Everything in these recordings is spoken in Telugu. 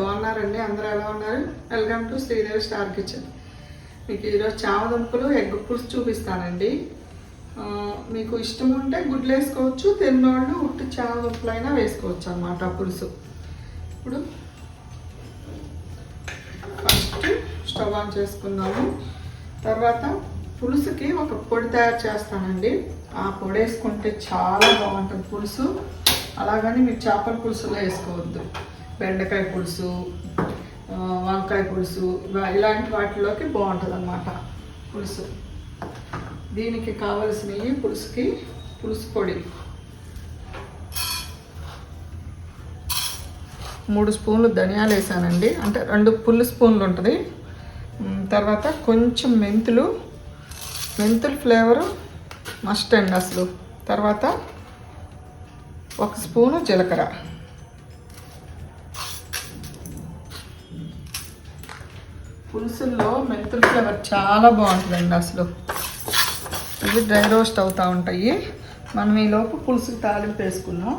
బాగున్నారండి? అందరూ ఎలా ఉన్నారు? Welcome to Sridevi star kitchen. మీకు ఈరోజు చామదుంపలు ఎగ్ పులుసు చూపిస్తానండి. మీకు ఇష్టం ఉంటే గుడ్లు వేసుకోవచ్చు, తిన్నోళ్ళు ఉట్టి చామదుంపలు అయినా వేసుకోవచ్చు అన్నమాట పులుసు. ఇప్పుడు ఫస్ట్ స్టవ్ ఆన్ చేసుకున్నాము. తర్వాత పులుసుకి ఒక పొడి తయారు చేస్తానండి. ఆ పొడి వేసుకుంటే చాలా బాగుంటుంది పులుసు. అలాగని మీరు చేపల పులుసులో వేసుకోవద్దు. బెండకాయ పులుసు, వంకాయ పులుసు ఇలాంటి వాటిలోకి బాగుంటుంది అన్నమాట పులుసు. దీనికి కావలసినవి పులుసు పొడి 3 స్పూన్లు ధనియాలు వేసానండి, అంటే 2 పుల్లు స్పూన్లు ఉంటుంది. తర్వాత కొంచెం మెంతులు ఫ్లేవరు మస్ట్ అండి అసలు. తర్వాత 1 స్పూను జీలకర్ర, పులుసుల్లో మెంతుల ఫ్లేవర్ చాలా బాగుంటుందండి అసలు. ఇవి డ్రై రోస్ట్ అవుతూ ఉంటాయి. మనం ఈలోపు పులుసుకి తాలింపు వేసుకున్నాం.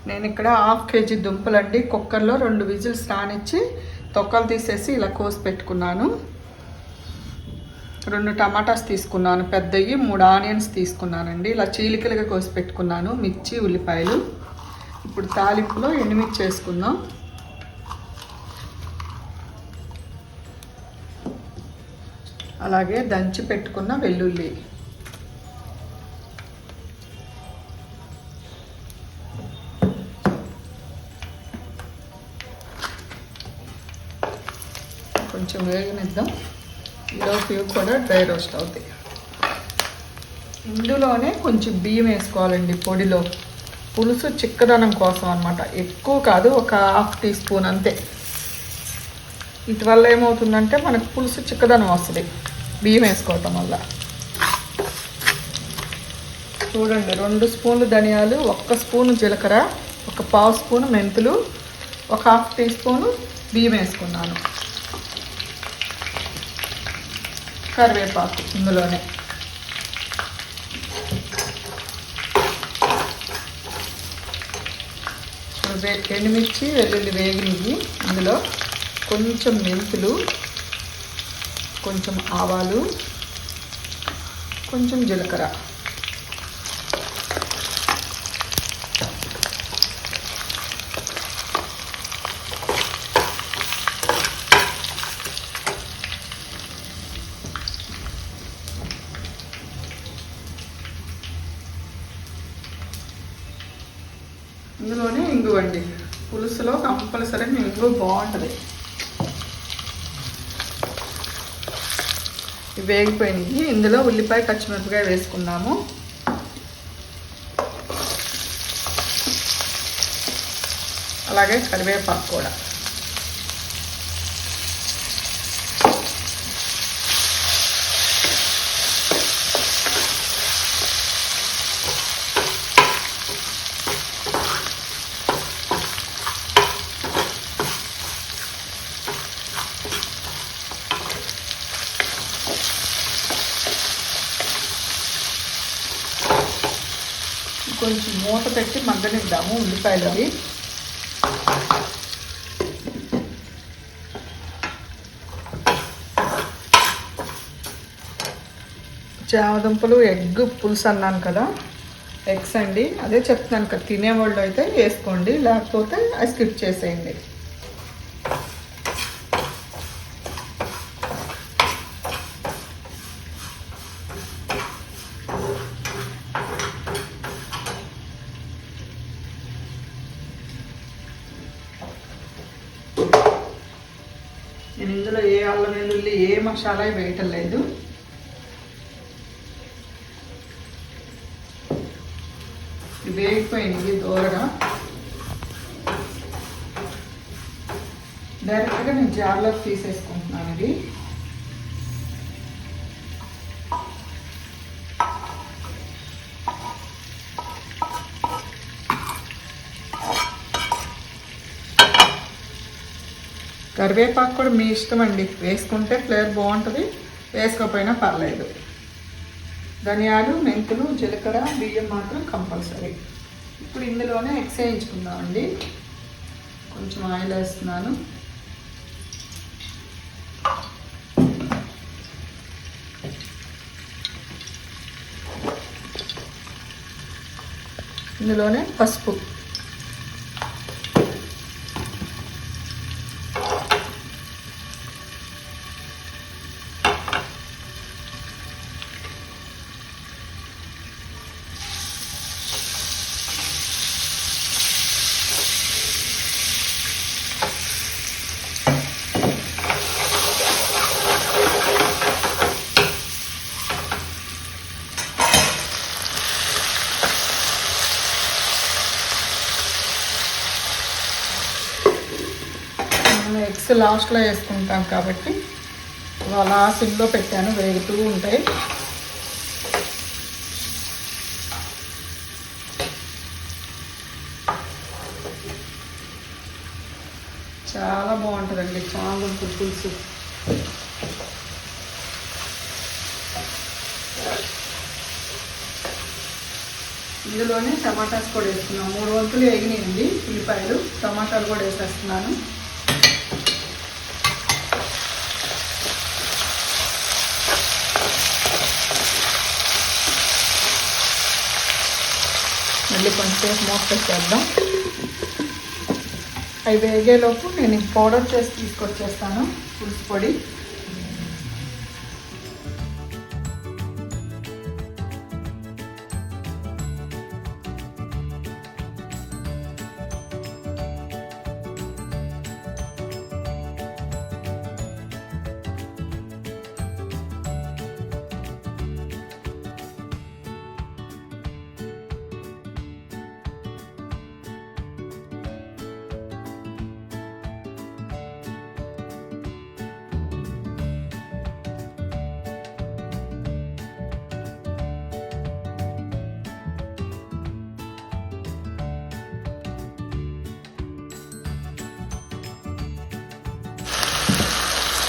నేను ఇక్కడ 1/2 కేజీ దుంపలండి కుక్కర్లో 2 విజిల్స్ రానిచ్చి తొక్కలు తీసేసి ఇలా కోసి పెట్టుకున్నాను. 2 టమాటాస్ తీసుకున్నాను పెద్దవి, 3 ఆనియన్స్ తీసుకున్నానండి. ఇలా చీలికలుగా కోసి పెట్టుకున్నాను. మిర్చి, ఉల్లిపాయలు. ఇప్పుడు తాలింపులో ఎండుమిర్చి వేసుకుందాం. అలాగే దంచి పెట్టుకున్న వెల్లుల్లి, కొంచెం వేగనిద్దాం. ఈలోపు ఇవి కూడా డ్రై రోస్ట్ అవుతాయి. ఇందులోనే కొంచెం బియ్యం వేసుకోవాలండి పొడిలో, పులుసు చిక్కదనం కోసం అన్నమాట. ఎక్కువ కాదు, ఒక 1/2 టీ స్పూన్ అంతే. వీటి వల్ల ఏమవుతుందంటే మనకు పులుసు చిక్కదనం వస్తుంది బియ్యం వేసుకోవటం వల్ల. చూడండి, 2 స్పూన్లు ధనియాలు, 1 స్పూను జీలకర్ర, 1/4 స్పూను మెంతులు, 1/2 టీ స్పూను బియ్యం వేసుకున్నాను. కరివేపాకు ఇందులోనే. ఎండుమిర్చి, వెల్లుల్లి వేగినవి. ఇందులో కొంచెం మెంతులు, కొంచెం ఆవాలు, కొంచెం జీలకర్ర, ఇందులోనే ఇంగు అండి. పులుసులో కంపల్సరీగా ఇంగు బాగుంటుంది. ఇవి వేగిపోయినాయి. ఇందులో ఉల్లిపాయ, పచ్చిమిరపకాయ వేసుకున్నాము. అలాగే కరివేపాకు కూడా. కొంచెం మూత పెట్టి మగ్గనిద్దాము ఉల్లిపాయలవి. చామదుంపలు ఎగ్ పులుసు అన్నాను కదా, ఎగ్స్ అండి. అదే చెప్తున్నాను కదా, తినేవాళ్ళు అయితే వేసుకోండి, లేకపోతే అది స్కిప్ చేసేయండి. నేను ఇందులో ఏ అల్లం వెల్లుల్లి ఏ మసాలా వేయటం లేదు. వేగిపోయినవి దూరగా. డైరెక్ట్గా నేను జార్లోకి తీసేసుకుంటున్నాను. ఇది కరివేపాకు కూడా మీ ఇష్టం అండి, వేసుకుంటే ఫ్లేవర్ బాగుంటుంది, వేసుకోకపోయినా పర్లేదు. ధనియాలు, మెంతులు, జీలకర్ర, బియ్యం మాత్రం కంపల్సరీ. ఇప్పుడు ఇందులోనే ఎగ్స్ వేయించుకుందామండి. కొంచెం ఆయిల్ వేస్తున్నాను. ఇందులోనే పసుపు, ఎగ్స్ లాస్ట్లో వేసుకుంటాం కాబట్టి అలా సిమ్లో పెట్టాను, వేగుతూ ఉంటాయి. చాలా బాగుంటుందండి చామదుంపల పులుసు. ఇందులోనే టమాటాస్ కూడా వేసుకున్నాను. 3 వంతులు వేగినాయండి ఉల్లిపాయలు. టమాటాలు కూడా వేసేస్తున్నాను. మళ్ళీ కొంచెంసేపు మూత పెట్టేద్దాం. అవి వేగేలోపు నేను పౌడర్ చేసి తీసుకొచ్చేస్తాను పులుసు పొడి.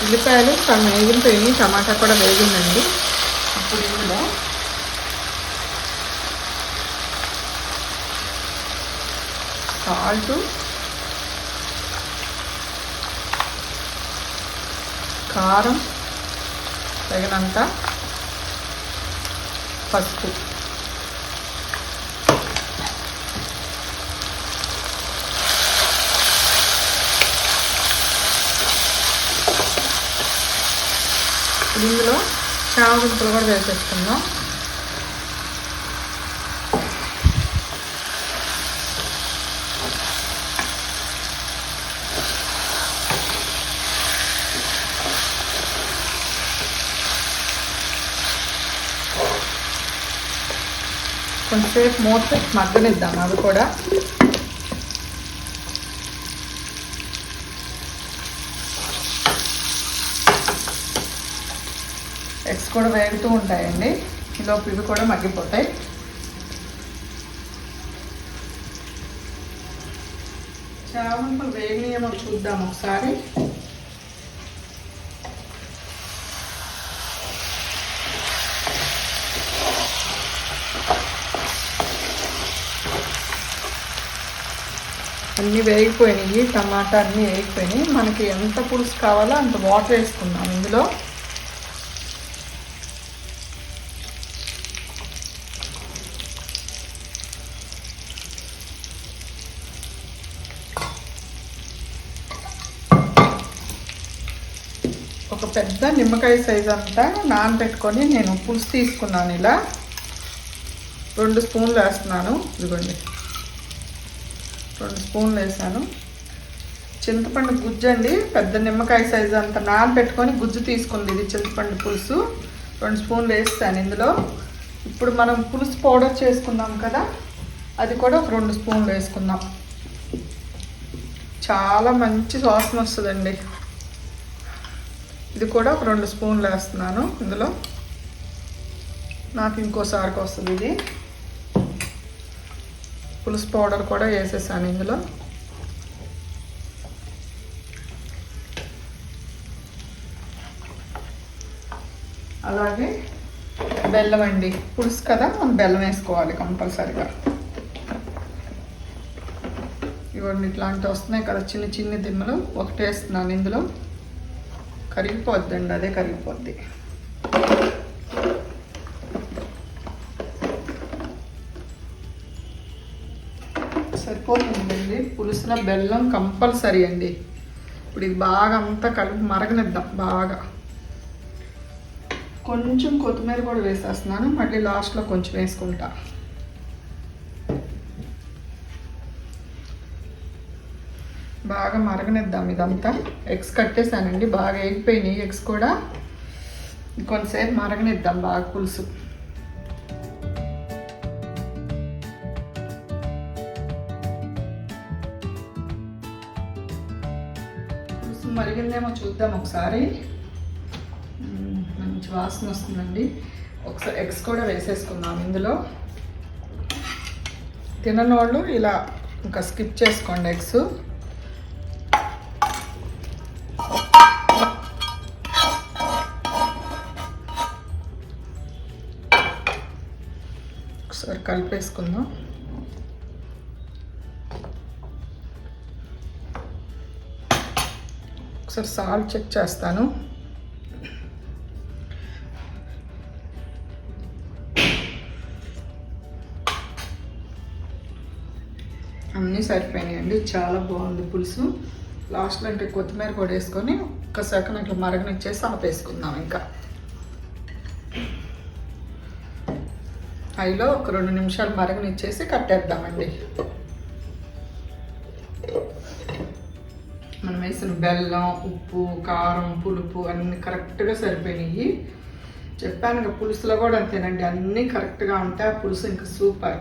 ఉల్లిపాయలు వేగిపోయి టమాటా కూడా వేగిందండి. ఇప్పుడు ఇందులో సాల్ట్, కారం తగినంత, పసుపు, ఇందులో చామదుంపలు కూడా వేసేసుకుందాం. కొంచెంసేపు మూత మగ్గనిద్దాం. అవి కూడా ఎగ్స్ కూడా వేగుతూ ఉంటాయండి. ఈలోపు ఇవి కూడా మగ్గిపోతాయి. చామదుంపలు వేగినాయేమో చూద్దాం ఒకసారి. అన్నీ వేగిపోయినాయి. టమాటా అన్నీ వేగిపోయినాయి. మనకి ఎంత పులుసు కావాలో అంత వాటర్ వేసుకుందాం ఇందులో. ఒక పెద్ద నిమ్మకాయ సైజ్ అంతా నానబెట్టుకొని నేను పులుసు తీసుకున్నాను. ఇలా 2 స్పూన్లు వేస్తున్నాను. ఇదిగోండి 2 స్పూన్లు వేసాను. చింతపండు గుజ్జు అండి, పెద్ద నిమ్మకాయ సైజు అంత నానబెట్టుకొని గుజ్జు తీసుకుంది. ఇది చింతపండు పులుసు. 2 స్పూన్లు వేస్తాను ఇందులో. ఇప్పుడు మనం పులుసు పౌడర్ చేసుకున్నాం కదా, అది కూడా ఒక 2 స్పూన్లు వేసుకుందాం. చాలా మంచి వాసన వస్తుందండి. ఇది కూడా ఒక 2 స్పూన్లు వేస్తున్నాను ఇందులో. నాకు ఇంకోసారికి వస్తుంది ఇది. పులుసు పౌడర్ కూడా వేసేసాను ఇందులో. అలాగే బెల్లం అండి, పులుసు కదా మనం బెల్లం వేసుకోవాలి కంపల్సరీగా. ఇవన్నీ ఇట్లాంటివి వస్తున్నాయి కదా చిన్న చిన్న దిమ్మలు, ఒకటి వేస్తున్నాను ఇందులో. కరిగిపోద్దండి, అదే కరిగిపోద్ది. సరిపోతుందండి. పులుసున బెల్లం కంపల్సరీ అండి. ఇప్పుడు ఇది బాగా అంతా కలిపి మరగనిద్దాం బాగా. కొంచెం కొత్తిమీర కూడా వేసేస్తున్నాను, మళ్ళీ లాస్ట్లో కొంచెం వేసుకుంటా. బాగా మరగనిద్దాం ఇదంతా. ఎగ్స్ కట్టేసానండి, బాగా వేగిపోయినాయి ఎగ్స్ కూడా. కొంతసేపు మరగనిద్దాం బాగా పులుసు. పులుసు మరిగిందేమో చూద్దాం ఒకసారి. మంచి వాసన వస్తుందండి. ఒకసారి ఎగ్స్ కూడా వేసేసుకుందాం ఇందులో. తినని వాళ్ళు ఇలా ఇంకా స్కిప్ చేసుకోండి ఎగ్స్. ఒకసారి కలిపేసుకుందాం. ఒకసారి సాల్ట్ చెక్ చేస్తాను. అన్నీ సరిపోయినాయండి, చాలా బాగుంది పులుసు. లాస్ట్లో అంటే కొత్తిమీర కూడా వేసుకొని ఒక్క సెకండ్ అట్లా మరగనిచ్చేసి ఆపేసుకుందాం. ఇంకా హైలో ఒక 2 నిమిషాలు మరగనిచ్చేసి కట్టేద్దామండి. మనం వేసిన బెల్లం, ఉప్పు, కారం, పులుపు అన్నీ కరెక్ట్గా సరిపోయినాయి. చెప్పాను కదా పులుసులో కూడా అంతేనండి, అన్నీ కరెక్ట్గా ఉంటాయి. ఆ పులుసు ఇంకా సూపర్.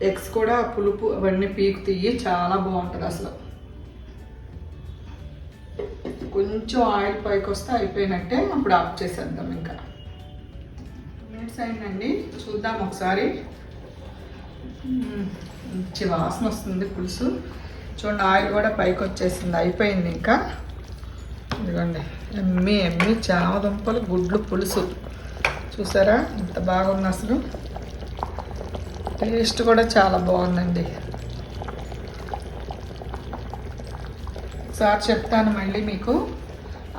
ఎగ్స్ కూడా పులుపు అవన్నీ పీకు తీయి, చాలా బాగుంటుంది అసలు. కొంచెం ఆయిల్ పైకి వస్తే అయిపోయినట్టే, అప్పుడు ఆఫ్ చేసేద్దాం. ఇంకా మినిట్స్ అయిందండి, చూద్దాం ఒకసారి. మంచి వాసన వస్తుంది పులుసు. చూడండి ఆయిల్ కూడా పైకి వచ్చేసింది, అయిపోయింది ఇంకా. ఇదిగోండి ఎమ్మి ఎమ్మి చామదుంపలు గుడ్లు పులుసు. చూసారా ఎంత బాగుంది అసలు. టేస్ట్ కూడా చాలా బాగుందండి. ఒకసారి చెప్తాను మళ్ళీ మీకు.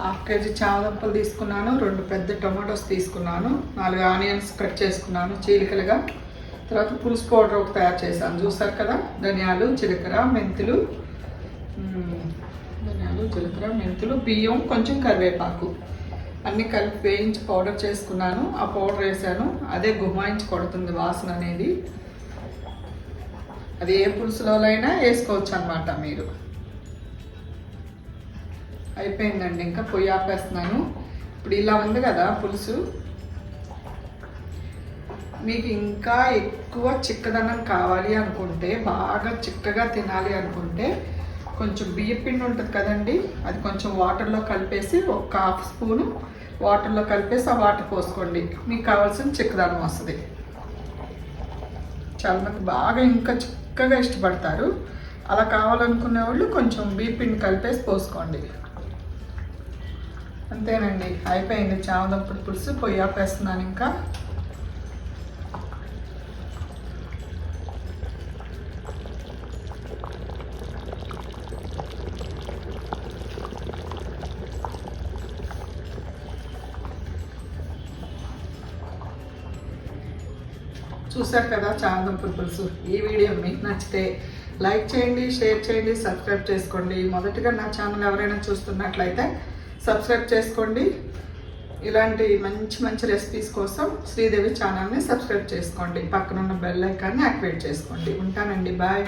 1/2 కేజీ చామదుంపలు తీసుకున్నాను, 2 పెద్ద టొమాటోస్ తీసుకున్నాను, 4 ఆనియన్స్ కట్ చేసుకున్నాను చీలికలుగా. తర్వాత పులుసు పౌడర్ ఒకటి తయారు చేశాను, చూసారు కదా. ధనియాలు, జీలకర్ర, మెంతులు, బియ్యం, కొంచెం కరివేపాకు అన్నీ కలిపి వేయించి పౌడర్ చేసుకున్నాను. ఆ పౌడర్ వేసాను, అదే గుమాయించి కొడుతుంది వాసన అనేది. అది ఏ పులుసులో అయినా వేసుకోవచ్చు అన్నమాట మీరు. అయిపోయిందండి, ఇంకా పొయ్యి ఆపేస్తున్నాను. ఇప్పుడు ఇలా ఉంది కదా పులుసు. మీకు ఇంకా ఎక్కువ చిక్కదనం కావాలి అనుకుంటే, బాగా చిక్కగా తినాలి అనుకుంటే, కొంచెం బియ్య పిండి ఉంటుంది కదండి, అది కొంచెం వాటర్లో కలిపేసి ఒక 1/2 స్పూను వాటర్లో కలిపేసి ఆ వాటర్ పోసుకోండి. మీకు కావాల్సిన చిక్కదనం వస్తుంది. చాలా మంది బాగా ఇంకా చిక్కగా ఇష్టపడతారు. అలా కావాలనుకునే వాళ్ళు కొంచెం బియ్య పిండి కలిపేసి పోసుకోండి. అంతేనండి, అయిపోయింది చామదుంపల పులుసు. పొయ్యి ఆపేస్తున్నాను ఇంకా. చూసారు కదా చామదుంపల పులుసు. ఈ వీడియో మీకు నచ్చితే లైక్ చేయండి, షేర్ చేయండి, సబ్స్క్రైబ్ చేసుకోండి. మొదటిగా నా ఛానల్ ఎవరైనా చూస్తున్నట్లయితే సబ్స్క్రైబ్ చేసుకోండి. ఇలాంటి మంచి మంచి రెసిపీస్ కోసం శ్రీదేవి ఛానల్ని సబ్స్క్రైబ్ చేసుకోండి. పక్కనున్న బెల్ ఐకాన్ని యాక్టివేట్ చేసుకోండి. ఉంటానండి, బాయ్.